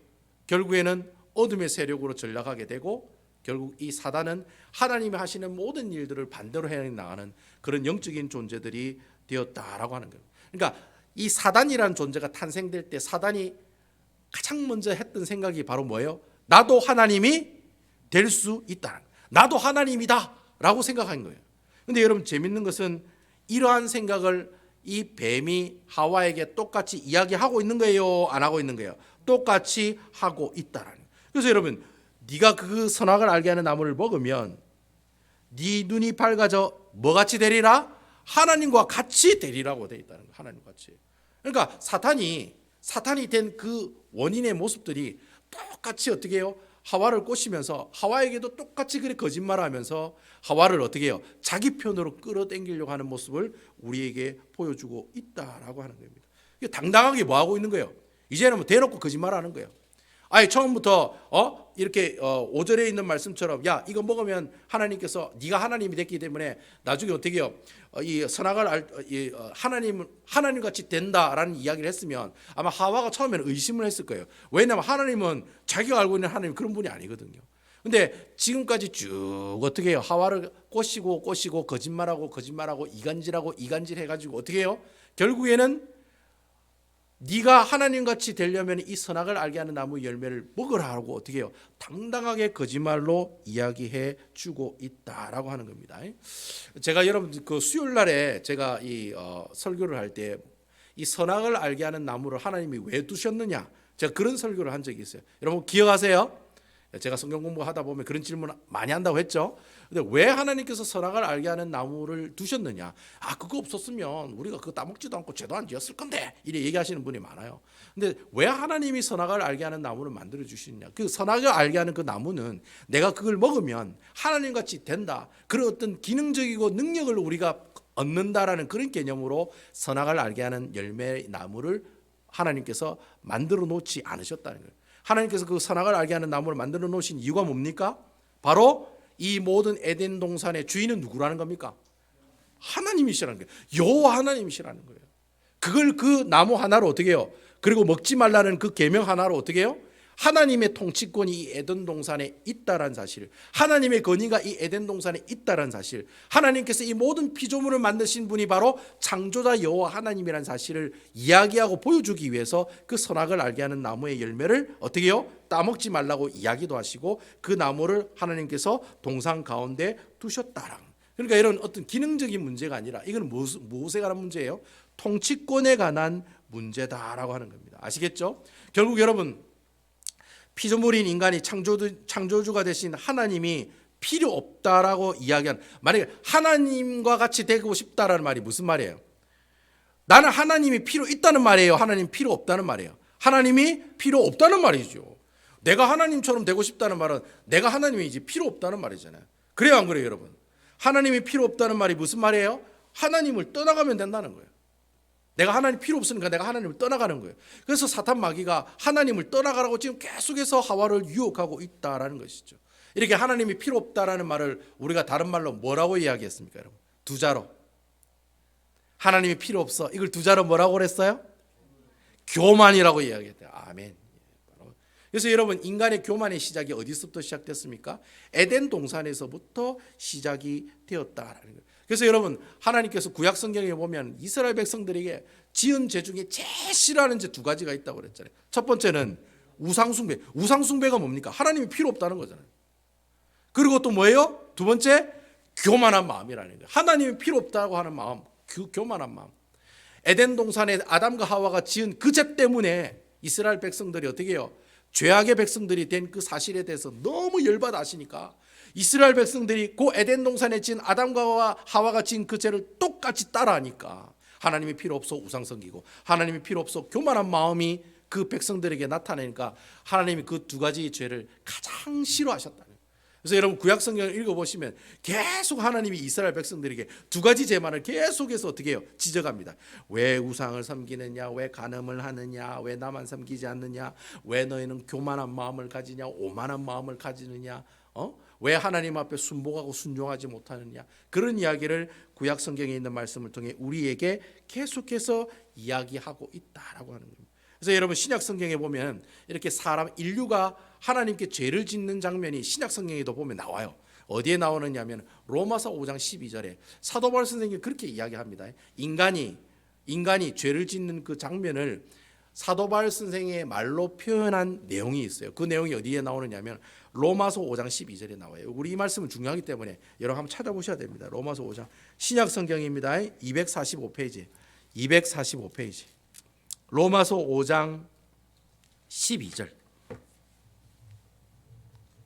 결국에는 어둠의 세력으로 전락하게 되고 결국 이 사단은 하나님이 하시는 모든 일들을 반대로 해 나가는 그런 영적인 존재들이 되었다라고 하는 거예요. 그러니까 이 사단이라는 존재가 탄생될 때 사단이 가장 먼저 했던 생각이 바로 뭐예요? 나도 하나님이 될 수 있다. 나도 하나님이다라고 생각한 거예요. 근데 여러분 재밌는 것은 이러한 생각을 이 뱀이 하와에게 똑같이 이야기하고 있는 거예요? 안 하고 있는 거예요? 똑같이 하고 있다라는 거예요. 그래서 여러분 네가 그 선악을 알게 하는 나무를 먹으면 네 눈이 밝아져 뭐같이 되리라? 하나님과 같이 되리라고 되어 있다는 거예요. 하나님과 같이. 그러니까 사탄이 된 그 원인의 모습들이 똑같이 어떻게 해요? 하와를 꼬시면서 하와에게도 똑같이 그렇게 거짓말을 하면서 하와를 어떻게 해요? 자기 편으로 끌어당기려고 하는 모습을 우리에게 보여주고 있다라고 하는 겁니다. 당당하게 뭐 하고 있는 거예요? 이제는 뭐 대놓고 거짓말하는 거예요. 아예 처음부터 이렇게 5절에 있는 말씀처럼 야 이거 먹으면 하나님께서 네가 하나님이 됐기 때문에 나중에 어떻게 해요? 이 선악을 하나님 같이 된다라는 이야기를 했으면 아마 하와가 처음에는 의심을 했을 거예요. 왜냐하면 하나님은 자기가 알고 있는 하나님 그런 분이 아니거든요. 근데 지금까지 쭉 어떻게 해요? 하와를 꼬시고 거짓말하고 이간질 해가지고 어떻게 해요? 결국에는 네가 하나님같이 되려면 이 선악을 알게 하는 나무 열매를 먹으라 하고 어떻게 해요? 당당하게 거짓말로 이야기해 주고 있다라고 하는 겁니다. 제가 여러분 그 수요일 날에 제가 이 설교를 할 때 이 선악을 알게 하는 나무를 하나님이 왜 두셨느냐? 제가 그런 설교를 한 적이 있어요. 여러분 기억하세요? 제가 성경 공부하다 보면 그런 질문 많이 한다고 했죠. 근데 왜 하나님께서 선악을 알게 하는 나무를 두셨느냐? 그거 없었으면 우리가 그거 따먹지도 않고 죄도 안 지었을 건데 이렇게 얘기하시는 분이 많아요. 근데 왜 하나님이 선악을 알게 하는 나무를 만들어 주시느냐? 그 선악을 알게 하는 그 나무는 내가 그걸 먹으면 하나님같이 된다. 그런 어떤 기능적이고 능력을 우리가 얻는다라는 그런 개념으로 선악을 알게 하는 열매 나무를 하나님께서 만들어 놓지 않으셨다는 거예요. 하나님께서 그 선악을 알게 하는 나무를 만들어 놓으신 이유가 뭡니까? 바로 이 모든 에덴 동산의 주인은 누구라는 겁니까? 하나님이시라는 거예요. 여호와 하나님이시라는 거예요. 그걸 그 나무 하나로 어떻게 해요? 그리고 먹지 말라는 그 계명 하나로 어떻게 해요? 하나님의 통치권이 이 에덴 동산에 있다라는 사실, 하나님의 권위가 이 에덴 동산에 있다라는 사실, 하나님께서 이 모든 피조물을 만드신 분이 바로 창조자 여호와 하나님이라는 사실을 이야기하고 보여주기 위해서 그 선악을 알게 하는 나무의 열매를 어떻게 해요? 따먹지 말라고 이야기도 하시고 그 나무를 하나님께서 동산 가운데 두셨다라. 그러니까 이런 어떤 기능적인 문제가 아니라 이건 무엇에 관한 문제예요? 통치권에 관한 문제다라고 하는 겁니다. 아시겠죠? 결국 여러분 피조물인 인간이 창조주가 되신 하나님이 필요 없다라고 이야기한, 만약에 하나님과 같이 되고 싶다라는 말이 무슨 말이에요? 나는 하나님이 필요 있다는 말이에요? 하나님 필요 없다는 말이에요? 하나님이 필요 없다는 말이죠. 내가 하나님처럼 되고 싶다는 말은 내가 하나님이지 필요 없다는 말이잖아요. 그래요 안 그래요 여러분? 하나님이 필요 없다는 말이 무슨 말이에요? 하나님을 떠나가면 된다는 거예요. 내가 하나님 필요 없으니까 내가 하나님을 떠나가는 거예요. 그래서 사탄 마귀가 하나님을 떠나가라고 지금 계속해서 하와를 유혹하고 있다라는 것이죠. 이렇게 하나님이 필요 없다라는 말을 우리가 다른 말로 뭐라고 이야기했습니까 여러분? 두 자로. 하나님이 필요 없어. 이걸 두 자로 뭐라고 그랬어요? 교만이라고 이야기했대요. 아멘. 그래서 여러분 인간의 교만의 시작이 어디서부터 시작됐습니까? 에덴 동산에서부터 시작이 되었다라는 거예요. 그래서 여러분 하나님께서 구약 성경에 보면 이스라엘 백성들에게 지은 죄 중에 제일 싫어하는 죄 두 가지가 있다고 그랬잖아요. 첫 번째는 우상숭배. 우상숭배가 뭡니까? 하나님이 필요 없다는 거잖아요. 그리고 또 뭐예요? 두 번째 교만한 마음이라는 거예요. 하나님이 필요 없다고 하는 마음, 교만한 마음. 에덴 동산에 아담과 하와가 지은 그 죄 때문에 이스라엘 백성들이 어떻게 해요? 죄악의 백성들이 된 그 사실에 대해서 너무 열받아 하시니까 이스라엘 백성들이 그 에덴 동산에 지은 아담과 하와가 지은 그 죄를 똑같이 따라하니까 하나님이 필요 없어 우상 섬기고 하나님이 필요 없어 교만한 마음이 그 백성들에게 나타나니까 하나님이 그 두 가지 죄를 가장 싫어하셨다는 거예요. 그래서 여러분 구약 성경을 읽어보시면 계속 하나님이 이스라엘 백성들에게 두 가지 죄만을 계속해서 어떻게 해요? 지적합니다. 왜 우상을 섬기느냐, 왜 간음을 하느냐, 왜 나만 섬기지 않느냐, 왜 너희는 교만한 마음을 가지냐, 오만한 마음을 가지느냐, 왜 하나님 앞에 순복하고 순종하지 못하느냐. 그런 이야기를 구약 성경에 있는 말씀을 통해 우리에게 계속해서 이야기하고 있다라고 하는 겁니다. 그래서 여러분 신약 성경에 보면 이렇게 사람 인류가 하나님께 죄를 짓는 장면이 신약 성경에도 보면 나와요. 어디에 나오느냐면 로마서 5장 12절에 사도 바울 선생님이 그렇게 이야기합니다. 인간이 죄를 짓는 그 장면을 사도 바울 선생의 말로 표현한 내용이 있어요. 그 내용이 어디에 나오느냐면 로마서 5장 12절에 나와요. 우리 이 말씀은 중요하기 때문에 여러분 한번 찾아보셔야 됩니다. 로마서 5장 신약 성경입니다. 245페이지. 245페이지. 로마서 5장 12절.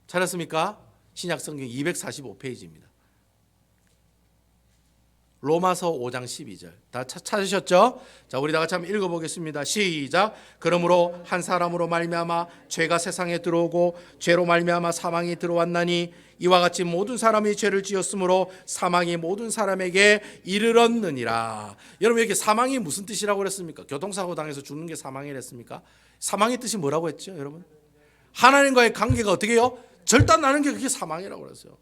찾았습니까? 신약 성경 245페이지입니다. 로마서 5장 12절. 다 찾으셨죠? 자, 우리 다 같이 한번 읽어보겠습니다. 시작. 그러므로 한 사람으로 말미암아 죄가 세상에 들어오고 죄로 말미암아 사망이 들어왔나니 이와 같이 모든 사람이 죄를 지었으므로 사망이 모든 사람에게 이르렀느니라. 여러분 여기 사망이 무슨 뜻이라고 그랬습니까? 교통사고 당해서 죽는 게 사망이랬습니까? 사망의 뜻이 뭐라고 했죠, 여러분? 하나님과의 관계가 어떻게 해요? 절단나는 게 그게 사망이라고 그랬어요.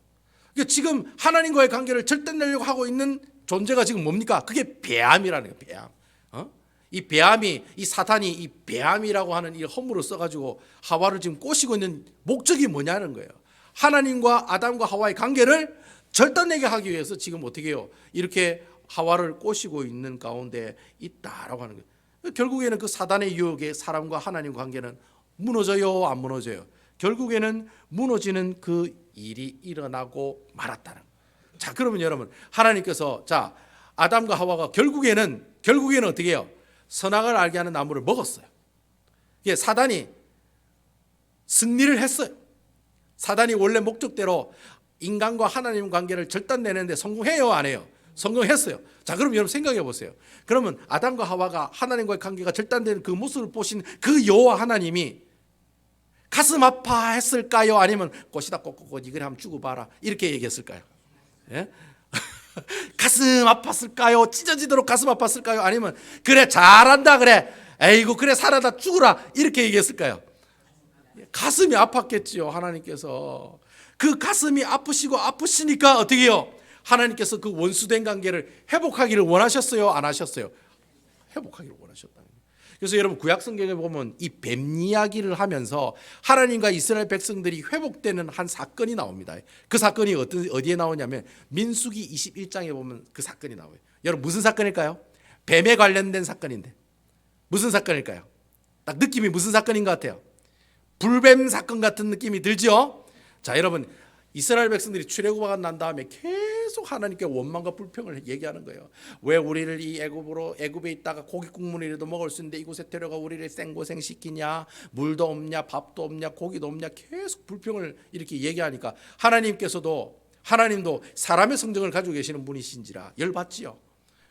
그러니까 지금 하나님과의 관계를 절단내려고 하고 있는 존재가 지금 뭡니까? 그게 배암이라는 거예요. 배암. 이 배암이, 이 사탄이 이 배암이라고 하는 이 허물을 써가지고 하와를 지금 꼬시고 있는 목적이 뭐냐는 거예요. 하나님과 아담과 하와의 관계를 절단내게 하기 위해서 지금 어떻게 해요? 이렇게 하와를 꼬시고 있는 가운데 있다라고 하는 거예요. 결국에는 그 사단의 유혹에 사람과 하나님 관계는 무너져요, 안 무너져요? 결국에는 무너지는 그 일이 일어나고 말았다는 거예요. 자, 그러면 여러분 하나님께서 자 아담과 하와가 결국에는 어떻게 해요? 선악을 알게 하는 나무를 먹었어요. 이게 사단이 승리를 했어요. 사단이 원래 목적대로 인간과 하나님 관계를 절단내는데 성공해요, 안 해요? 성공했어요. 자, 그럼 여러분 생각해 보세요. 그러면 아담과 하와가 하나님과의 관계가 절단되는 그 모습을 보신 그 여호와 하나님이 가슴 아파했을까요? 아니면 꽃이다 꽃꽃 이거를 한번 주고 봐라 이렇게 얘기했을까요? 예? 가슴 아팠을까요? 찢어지도록 가슴 아팠을까요? 아니면 그래 잘한다 그래 에이구 그래 살아다 죽으라 이렇게 얘기했을까요? 가슴이 아팠겠지요. 하나님께서 그 가슴이 아프시니까 어떻게 해요? 하나님께서 그 원수된 관계를 회복하기를 원하셨어요? 안 하셨어요? 회복하기를 원하셨다. 그래서 여러분 구약 성경에 보면 이 뱀 이야기를 하면서 하나님과 이스라엘 백성들이 회복되는 한 사건이 나옵니다. 그 사건이 어디에 나오냐면 민수기 21장에 보면 그 사건이 나와요. 여러분 무슨 사건일까요? 뱀에 관련된 사건인데 무슨 사건일까요? 딱 느낌이 무슨 사건인 것 같아요? 불뱀 사건 같은 느낌이 들죠? 자, 여러분 이스라엘 백성들이 출애굽가 난 다음에 계속 하나님께 원망과 불평을 얘기하는 거예요. 왜 우리를 이 애굽에 있다가 고기 국물이라도 먹을 수 있는데 이곳에 데려가 우리를 생고생 시키냐? 물도 없냐? 밥도 없냐? 고기도 없냐? 계속 불평을 이렇게 얘기하니까 하나님도 사람의 성정을 가지고 계시는 분이신지라 열받지요.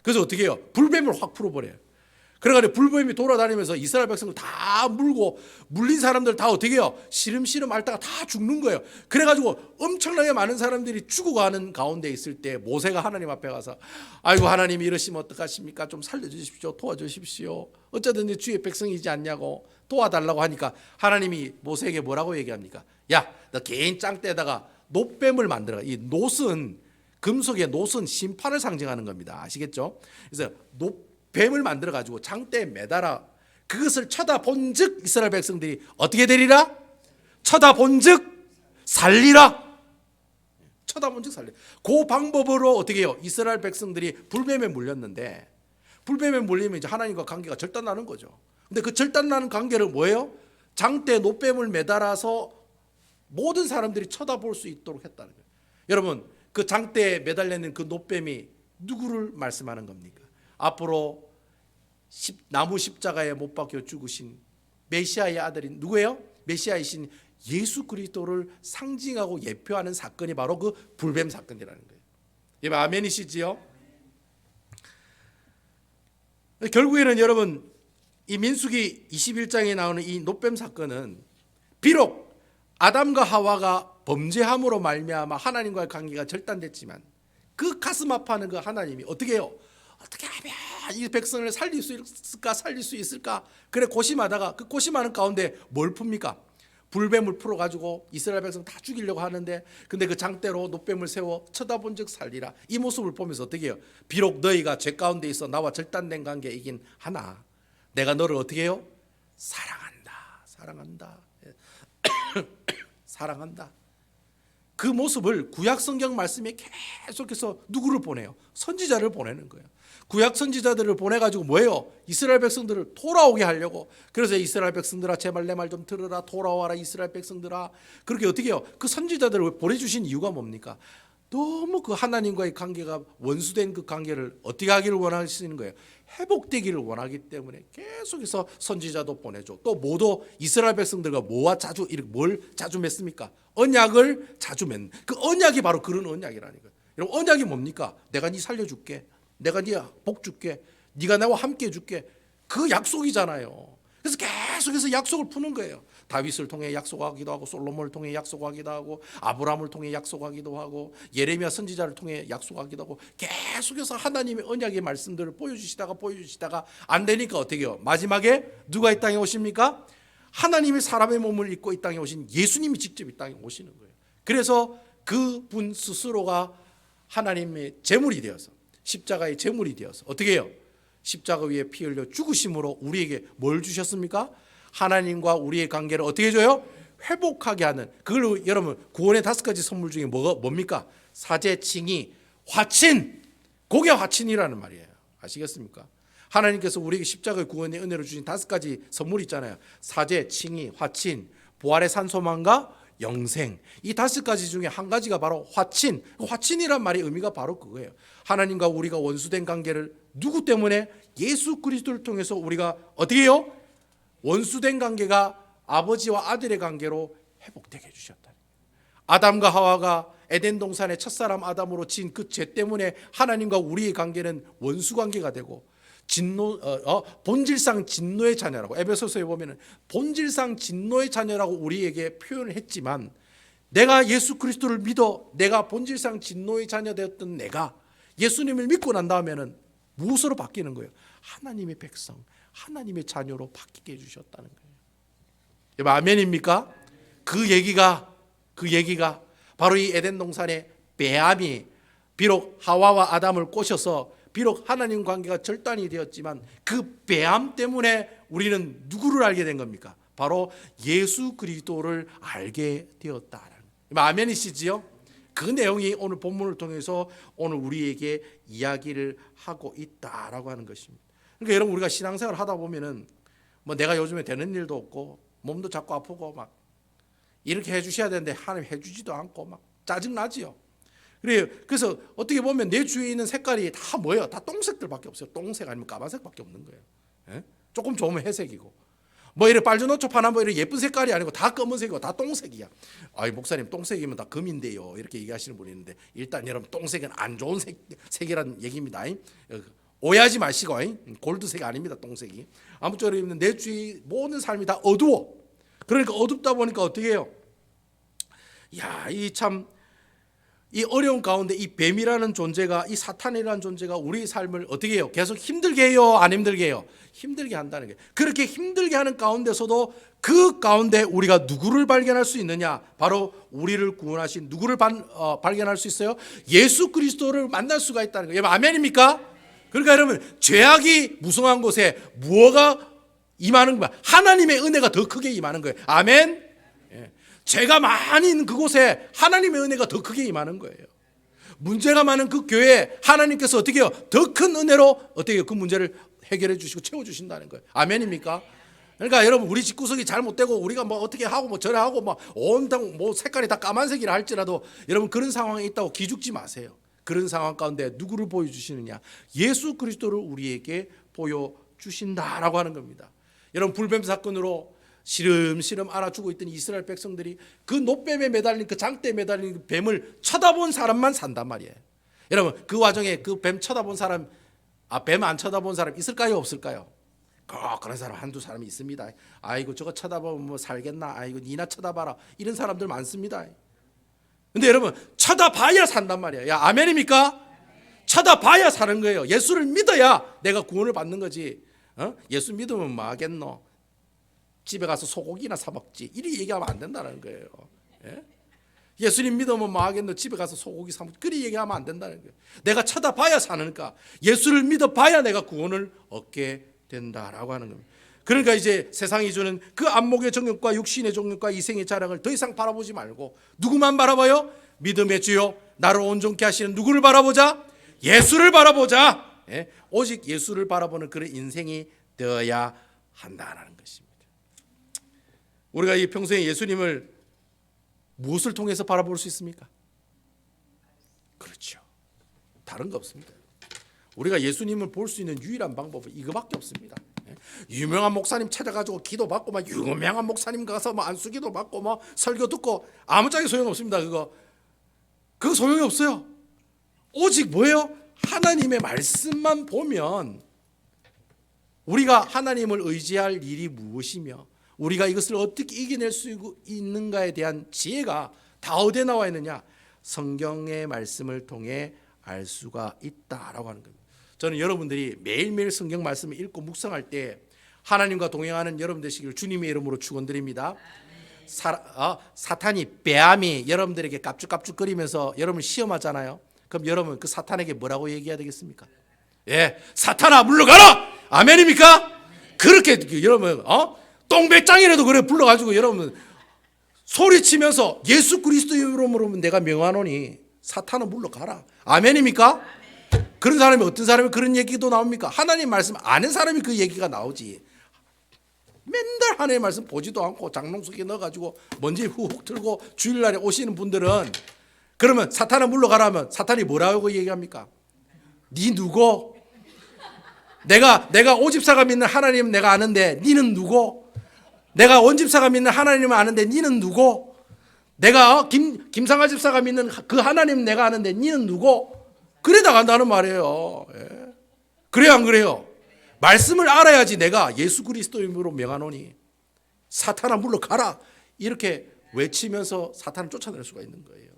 그래서 어떻게 해요? 불뱀을 확 풀어버려요. 그래가지고 불뱀이 돌아다니면서 이스라엘 백성을 다 물고 물린 사람들 다 어떻게 해요? 시름시름 앓다가 다 죽는 거예요. 그래가지고 엄청나게 많은 사람들이 죽어가는 가운데 있을 때 모세가 하나님 앞에 가서 아이고 하나님이 이러시면 어떡하십니까? 좀 살려주십시오. 도와주십시오. 어쩌든지 주의 백성이지 않냐고 도와달라고 하니까 하나님이 모세에게 뭐라고 얘기합니까? 야, 너 개인 짱대에다가 놋뱀을 만들어. 이 놋은 금속의 놋은 심판을 상징하는 겁니다. 아시겠죠? 그래서 뱀을 만들어 가지고 장대에 매달아 그것을 쳐다본즉 이스라엘 백성들이 어떻게 되리라? 쳐다본즉 살리라. 쳐다본즉 살리라. 그 방법으로 어떻게 해요? 이스라엘 백성들이 불뱀에 물렸는데 불뱀에 물리면 이제 하나님과 관계가 절단나는 거죠. 근데 그 절단나는 관계를 뭐예요? 장대에 놋뱀을 매달아서 모든 사람들이 쳐다볼 수 있도록 했다는 거예요. 여러분 그 장대에 매달려 있는 그 놋뱀이 누구를 말씀하는 겁니까? 앞으로 나무 십자가에 못 박혀 죽으신 메시아의 아들이 누구예요? 메시아이신 예수 그리스도를 상징하고 예표하는 사건이 바로 그 불뱀 사건이라는 거예요. 여러분 아멘이시지요? 결국에는 여러분 이 민수기 21장에 나오는 이 놋뱀 사건은 비록 아담과 하와가 범죄함으로 말미암아 하나님과의 관계가 절단됐지만 그 가슴 아파하는 그 하나님이 어떻게 해요? 어떻게 하면 이 백성을 살릴 수 있을까? 그래 고심하다가 그 고심하는 가운데 뭘 풉니까? 불뱀을 풀어가지고 이스라엘 백성 다 죽이려고 하는데 근데 그 장대로 놋뱀을 세워 쳐다본 즉 살리라. 이 모습을 보면서 어떻게 해요? 비록 너희가 죄 가운데 있어 나와 절단된 관계이긴 하나 내가 너를 어떻게 해요? 사랑한다. 사랑한다. 그 모습을 구약 성경 말씀에 계속해서 누구를 보내요? 선지자를 보내는 거예요. 구약 선지자들을 보내가지고 뭐예요? 이스라엘 백성들을 돌아오게 하려고. 그래서 이스라엘 백성들아 제발 내 말 좀 들으라. 돌아와라 이스라엘 백성들아. 그렇게 어떻게 해요? 그 선지자들을 보내주신 이유가 뭡니까? 너무 그 하나님과의 관계가 원수된 그 관계를 어떻게 하기를 원하시는 거예요? 회복되기를 원하기 때문에 계속해서 선지자도 보내줘. 또 모두 이스라엘 백성들과 뭐와 자주 뭘 자주 맺습니까? 언약을 자주 맺는. 그 언약이 바로 그런 언약이라는 거예요. 여러분 언약이 뭡니까? 내가 네 살려줄게. 내가 네 복 줄게. 네가 나와 함께 해줄게. 그 약속이잖아요. 그래서 계속해서 약속을 푸는 거예요. 다윗을 통해 약속하기도 하고 솔로몬을 통해 약속하기도 하고 아브라함을 통해 약속하기도 하고 예레미야 선지자를 통해 약속하기도 하고 계속해서 하나님의 언약의 말씀들을 보여주시다가 안 되니까 어떻게 해요? 마지막에 누가 이 땅에 오십니까? 하나님의 사람의 몸을 입고 이 땅에 오신 예수님이 직접 이 땅에 오시는 거예요. 그래서 그분 스스로가 하나님의 제물이 되어서 십자가의 제물이 되어서 어떻게 해요? 십자가 위에 피 흘려 죽으심으로 우리에게 뭘 주셨습니까? 하나님과 우리의 관계를 어떻게 해줘요? 회복하게 하는. 그걸 여러분 구원의 5가지 선물 중에 뭡니까? 사제, 칭의, 화친. 그게 화친이라는 말이에요. 아시겠습니까? 하나님께서 우리에게 십자가의 구원의 은혜로 주신 5가지 선물이 있잖아요. 사제, 칭의, 화친, 부활의 산소망과 영생. 이 5가지 중에 한 가지가 바로 화친. 화친이란 말의 의미가 바로 그거예요. 하나님과 우리가 원수된 관계를 누구 때문에? 예수 그리스도를 통해서 우리가 어떻게 해요? 원수된 관계가 아버지와 아들의 관계로 회복되게 해주셨다. 아담과 하와가 에덴 동산의 첫사람 아담으로 지은 그 죄 때문에 하나님과 우리의 관계는 원수 관계가 되고 본질상 진노의 자녀라고 에베소서에 보면은 본질상 진노의 자녀라고 우리에게 표현을 했지만 내가 예수 그리스도를 믿어 내가 본질상 진노의 자녀 되었던 내가 예수님을 믿고 난 다음에는 무엇으로 바뀌는 거예요? 하나님의 백성, 하나님의 자녀로 바뀌게 해주셨다는 거예요. 여러분 아멘입니까? 그 얘기가 바로 이 에덴 동산의 배암이 비록 하와와 아담을 꼬셔서 비록 하나님 관계가 절단이 되었지만 그 배암 때문에 우리는 누구를 알게 된 겁니까? 바로 예수 그리스도를 알게 되었다. 아멘이시지요? 그 내용이 오늘 본문을 통해서 오늘 우리에게 이야기를 하고 있다라고 하는 것입니다. 그러니까 여러분 우리가 신앙생활을 하다 보면은 뭐 내가 요즘에 되는 일도 없고 몸도 자꾸 아프고 막 이렇게 해주셔야 되는데 하나님 해주지도 않고 막 짜증나지요. 그래서 어떻게 보면 내 주위에 있는 색깔이 다 뭐예요? 다 똥색들밖에 없어요. 똥색 아니면 까만색밖에 없는 거예요. 예? 조금 좋으면 회색이고 뭐 이래 빨주노초 파나 뭐 이래 예쁜 색깔이 아니고 다 검은색이고 다 똥색이야. 아이 목사님 똥색이면 다 금인데요. 이렇게 얘기하시는 분이 있는데 일단 여러분 똥색은 안 좋은 색이라는 얘기입니다. 오해하지 마시고 골드색 아닙니다. 똥색이. 아무쪼록 내 주위 모든 삶이 다 어두워. 그러니까 어둡다 보니까 어떻게 해요? 야, 이 어려운 가운데 이 뱀이라는 존재가 이 사탄이라는 존재가 우리 삶을 어떻게 해요? 계속 힘들게 해요? 안 힘들게 해요? 힘들게 한다는 게 그렇게 힘들게 하는 가운데서도 그 가운데 우리가 누구를 발견할 수 있느냐? 바로 우리를 구원하신 누구를 발견할 수 있어요? 예수 그리스도를 만날 수가 있다는 거예요. 아멘입니까? 그러니까 여러분 죄악이 무성한 곳에 무엇가 임하는 거야? 하나님의 은혜가 더 크게 임하는 거예요. 아멘. 죄가 많이 있는 그곳에 하나님의 은혜가 더 크게 임하는 거예요. 문제가 많은 그 교회에 하나님께서 어떻게 해요? 더 큰 은혜로 어떻게 해요? 그 문제를 해결해 주시고 채워 주신다는 거예요. 아멘입니까? 그러니까 여러분 우리 집구석이 잘못되고 우리가 뭐 어떻게 하고 뭐 저래 하고 뭐 온통 뭐 색깔이 다 까만색이라 할지라도 여러분 그런 상황에 있다고 기죽지 마세요. 그런 상황 가운데 누구를 보여주시느냐? 예수 그리스도를 우리에게 보여주신다라고 하는 겁니다. 여러분 불뱀 사건으로 시름시름 알아 죽어 있던 이스라엘 백성들이 그 노뱀에 매달린 그 장대에 매달린 그 뱀을 쳐다본 사람만 산단 말이에요. 여러분 그 와중에 그 뱀 쳐다본 사람 뱀 안 쳐다본 사람 있을까요? 없을까요? 그런 사람 한두 사람이 있습니다. 아이고 저거 쳐다보면 뭐 살겠나? 아이고 니나 쳐다봐라. 이런 사람들 많습니다. 근데 여러분 쳐다봐야 산단 말이에요. 야 아멘입니까? 쳐다봐야 사는 거예요. 예수를 믿어야 내가 구원을 받는 거지. 예수 믿으면 뭐 하겠노? 집에 가서 소고기나 사 먹지. 이리 얘기하면 안 된다는 거예요. 예? 예수님 믿으면 뭐 하겠노? 집에 가서 소고기 사 먹지. 그리 얘기하면 안 된다는 거예요. 내가 쳐다봐야 사니까 예수를 믿어봐야 내가 구원을 얻게 된다라고 하는 겁니다. 그러니까 이제 세상이 주는 그 안목의 정욕과 육신의 정욕과 이생의 자랑을 더 이상 바라보지 말고 누구만 바라봐요? 믿음의 주요 나를 온전케 하시는 누구를 바라보자? 예수를 바라보자. 예? 오직 예수를 바라보는 그런 인생이 되어야 한다는 것입니다. 우리가 이 평소에 예수님을 무엇을 통해서 바라볼 수 있습니까? 그렇죠. 다른 거 없습니다. 우리가 예수님을 볼 수 있는 유일한 방법은 이거밖에 없습니다. 유명한 목사님 찾아가지고 기도 받고 막 유명한 목사님 가서 뭐 안수기도 받고 뭐 설교 듣고 아무짝에 소용 없습니다. 그거 소용이 없어요. 오직 뭐예요? 하나님의 말씀만 보면 우리가 하나님을 의지할 일이 무엇이며 우리가 이것을 어떻게 이겨낼 수 있는가에 대한 지혜가 다 어디에 나와 있느냐? 성경의 말씀을 통해 알 수가 있다라고 하는 겁니다. 저는 여러분들이 매일매일 성경 말씀을 읽고 묵상할 때 하나님과 동행하는 여러분 되시기를 주님의 이름으로 축원드립니다. 사탄이 배암이 여러분들에게 깝죽깝죽거리면서 여러분을 시험하잖아요. 그럼 여러분 그 사탄에게 뭐라고 얘기해야 되겠습니까? 예, 사탄아 물러가라. 아멘입니까? 그렇게 여러분 똥배짱이라도 그래 불러가지고 여러분 소리치면서 예수 그리스도 이름으로 내가 명하노니 사탄은 물러가라. 아멘입니까? 그런 사람이 어떤 사람이 그런 얘기도 나옵니까? 하나님 말씀 아는 사람이 그 얘기가 나오지. 맨날 하나님 말씀 보지도 않고 장롱 속에 넣어가지고 먼지 훅 틀고 주일날에 오시는 분들은 그러면 사탄은 물러가라 하면 사탄이 뭐라고 얘기합니까? 니 누구? 내가 오집사가 믿는 하나님은 내가 아는데 니는 누구? 내가 원집사가 믿는 하나님은 아는데 니는 누구? 내가 김상하 집사가 믿는 그 하나님은 내가 아는데 니는 누구? 그래다 간다는 말이에요. 예. 그래요 안 그래요? 말씀을 알아야지 내가 예수 그리스도 이름으로 명하노니 사탄아 물러가라 이렇게 외치면서 사탄을 쫓아낼 수가 있는 거예요.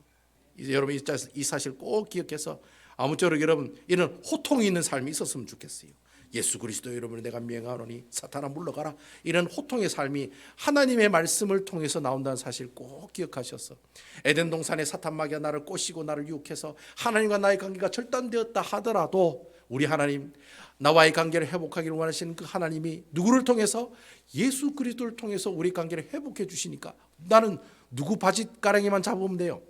이제 여러분 이 사실 꼭 기억해서 아무쪼록 여러분 이런 호통이 있는 삶이 있었으면 좋겠어요. 예수 그리스도 이름으로 내가 명하노니 사탄아 물러가라. 이런 호통의 삶이 하나님의 말씀을 통해서 나온다는 사실 꼭 기억하셔서 에덴 동산에 사탄 마귀가 나를 꼬시고 나를 유혹해서 하나님과 나의 관계가 절단되었다 하더라도 우리 하나님 나와의 관계를 회복하기를 원하시는 그 하나님이 누구를 통해서 예수 그리스도를 통해서 우리 관계를 회복해 주시니까 나는 누구 바짓가랑이만 잡으면 돼요?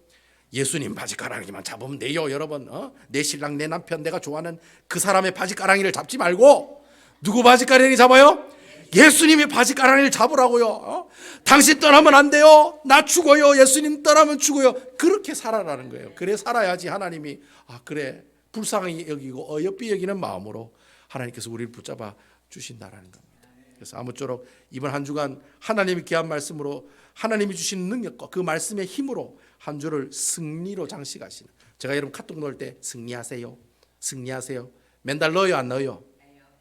예수님 바짓가랑이만 잡으면 돼요. 여러분 내 신랑 내 남편 내가 좋아하는 그 사람의 바짓가랑이를 잡지 말고 누구 바짓가랑이 잡아요? 예수님의 바짓가랑이를 잡으라고요. 당신 떠나면 안 돼요. 나 죽어요. 예수님 떠나면 죽어요. 그렇게 살아라는 거예요. 그래 살아야지 하나님이 그래 불쌍히 여기고 어여삐 여기는 마음으로 하나님께서 우리를 붙잡아 주신다라는 겁니다. 그래서 아무쪼록 이번 한 주간 하나님의 귀한 말씀으로 하나님이 주신 능력과 그 말씀의 힘으로 한 주를 승리로 장식하시는 제가 여러분 카톡 넣을 때 승리하세요. 승리하세요. 맨날 넣어요 안 넣어요?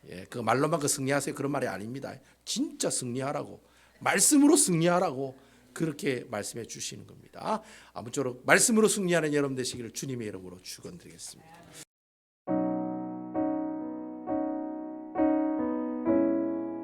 예, 그 말로만 그 승리하세요 그런 말이 아닙니다. 진짜 승리하라고 말씀으로 승리하라고 그렇게 말씀해 주시는 겁니다. 아무쪼록 말씀으로 승리하는 여러분 되시기를 주님의 이름으로 축원드리겠습니다.